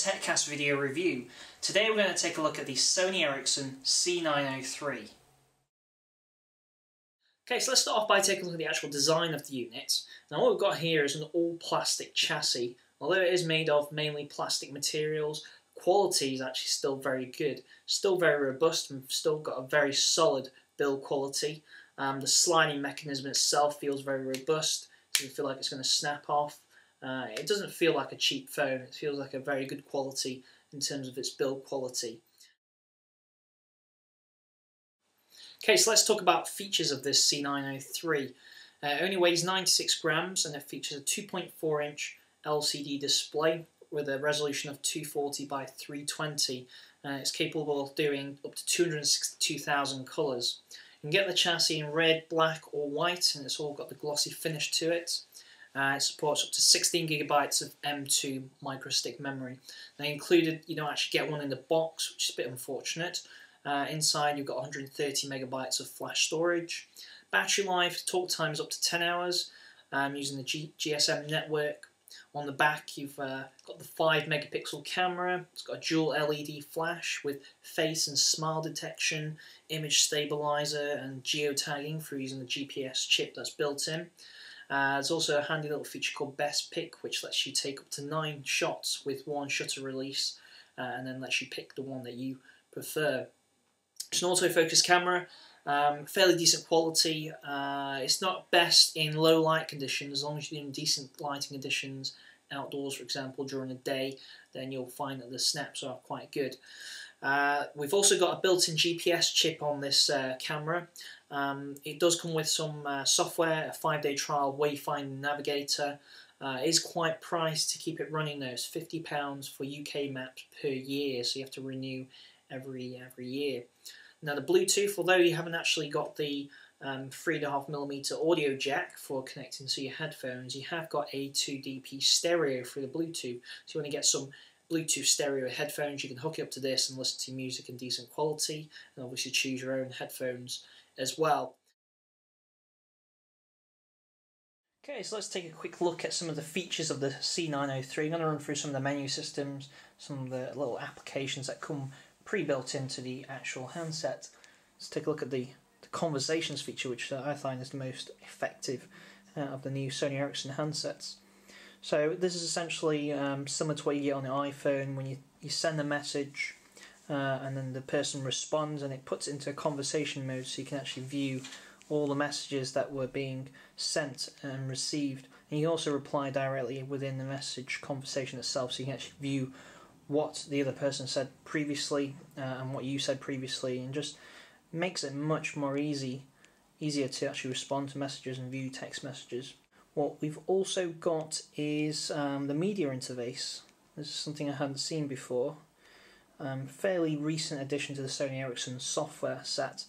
TechCast video review. Today we're going to take a look at the Sony Ericsson C903. Okay, so let's start off by taking a look at the actual design of the unit. Now what we've got here is an all-plastic chassis. Although it is made of mainly plastic materials, quality is actually still very good. Still very robust and still got a very solid build quality. The sliding mechanism itself feels very robust, so you feel like it's going to snap off. It doesn't feel like a cheap phone, it feels like a very good quality in terms of its build quality. Okay, so let's talk about features of this C903. It only weighs 96 grams and it features a 2.4-inch LCD display with a resolution of 240 by 320. It's capable of doing up to 262,000 colours. You can get the chassis in red, black or white, and it's all got the glossy finish to it. It supports up to 16 gigabytes of M2 microstick memory. Now included, you don't actually get one in the box, which is a bit unfortunate. Inside you've got 130 megabytes of flash storage. Battery life, talk time is up to 10 hours using the GSM network. On the back you've got the 5 megapixel camera. It's got a dual LED flash with face and smile detection, image stabilizer and geotagging for using the GPS chip that's built in. There's also a handy little feature called Best Pick, which lets you take up to 9 shots with one shutter release and then lets you pick the one that you prefer. It's an autofocus camera, fairly decent quality. It's not best in low light conditions. As long as you're in decent lighting conditions, outdoors for example, during the day, then you'll find that the snaps are quite good. We've also got a built-in GPS chip on this camera. It does come with some software, a 5-day trial wayfinding navigator. It is quite priced to keep it running though. It's £50 for UK maps per year, so you have to renew every year. Now the Bluetooth, although you haven't actually got the 3.5mm audio jack for connecting to your headphones, you have got a 2DP stereo through the Bluetooth. So you want to get some Bluetooth stereo headphones, you can hook it up to this and listen to music in decent quality, and obviously choose your own headphones as well. Okay, so let's take a quick look at some of the features of the C903. I'm going to run through some of the menu systems, some of the little applications that come pre-built into the actual handset. Let's take a look at the conversations feature, which I find is the most effective of the new Sony Ericsson handsets. So this is essentially similar to what you get on the iPhone when you send a message and then the person responds and it puts it into a conversation mode, so you can actually view all the messages that were being sent and received. And you can also reply directly within the message conversation itself, so you can actually view what the other person said previously and what you said previously, and just makes it much more easier to actually respond to messages and view text messages. What we've also got is the media interface. This is something I hadn't seen before. Fairly recent addition to the Sony Ericsson software set,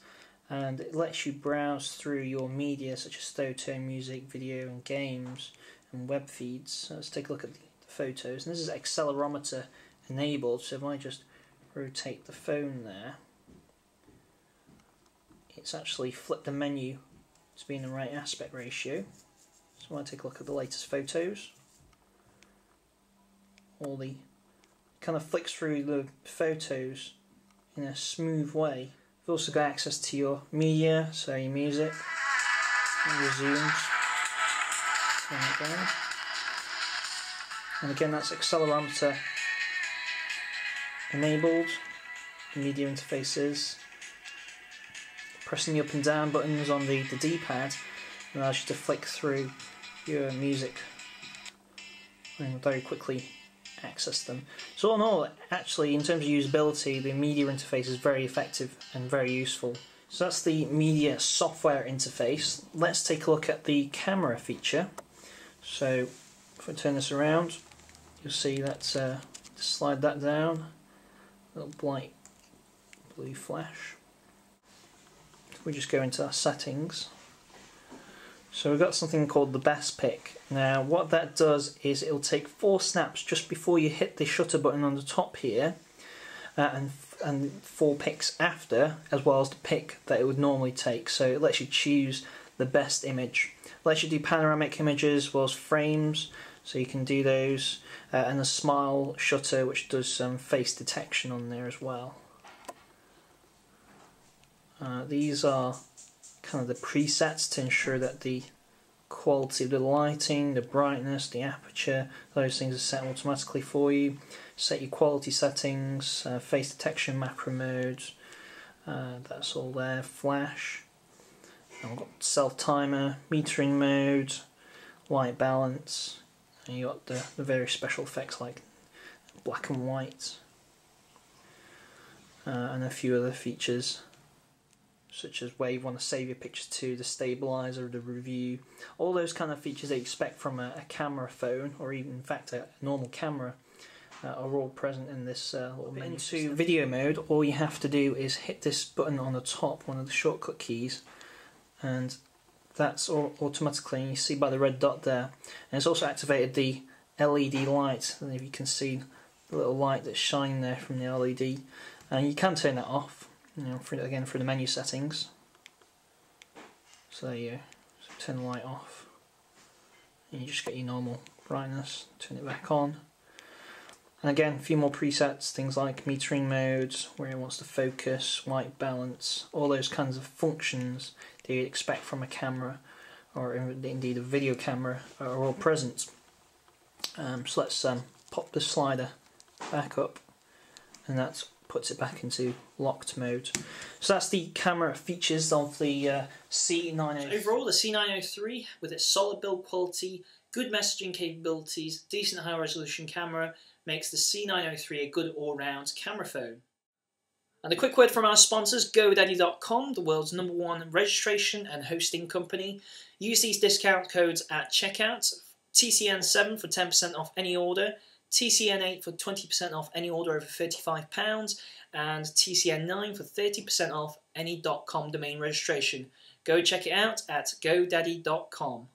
and it lets you browse through your media such as photo, music, video and games and web feeds. So let's take a look at the photos. And this is accelerometer enabled, so if I just rotate the phone there, it's actually flipped the menu to be in the right aspect ratio. So I want to take a look at the latest photos. All the kind of flicks through the photos in a smooth way. You've also got access to your media, so your music, and your zooms. Turn it down. And again, that's accelerometer enabled. The media interfaces. Pressing the up and down buttons on the D-pad allows you to flick through your music and very quickly access them. So all in all, actually, in terms of usability, the media interface is very effective and very useful. So that's the media software interface. Let's take a look at the camera feature. So if I turn this around, you'll see that, slide that down, little bright blue flash. If we just go into our settings, so we've got something called the Best Pick. Now what that does is it'll take 4 snaps just before you hit the shutter button on the top here, and 4 picks after, as well as the pick that it would normally take. So it lets you choose the best image. It lets you do panoramic images as well as frames, so you can do those, and a smile shutter which does some face detection on there as well. These are kind of the presets to ensure that the quality of the lighting, the brightness, the aperture, those things are set automatically for you. Set your quality settings, face detection, macro mode, that's all there, flash. And we've got self timer, metering mode, white balance, and you got the various special effects like black and white, and a few other features such as where you want to save your pictures to, the stabilizer, the review, all those kind of features that you expect from a camera phone, or even in fact a normal camera, are all present in this little menu. Into video mode, all you have to do is hit this button on the top, one of the shortcut keys, and that's all automatically, and you see by the red dot there, and it's also activated the LED light, and if you can see the little light that's shining there from the LED, and you can turn that off, you know, again through the menu settings. So there you go, so turn the light off, and you just get your normal brightness, turn it back on. And again, a few more presets, things like metering modes, where it wants to focus, white balance, all those kinds of functions that you'd expect from a camera, or indeed a video camera, are all present. So let's pop the slider back up, and that puts it back into locked mode. So that's the camera features of the C903. Overall, the C903, with its solid build quality, good messaging capabilities, decent high resolution camera, makes the C903 a good all-round camera phone. And a quick word from our sponsors, GoDaddy.com, the world's #1 registration and hosting company. Use these discount codes at checkout: TCN7 for 10% off any order, TCN8 for 20% off any order over £35, and TCN9 for 30% off any .com domain registration. Go check it out at GoDaddy.com.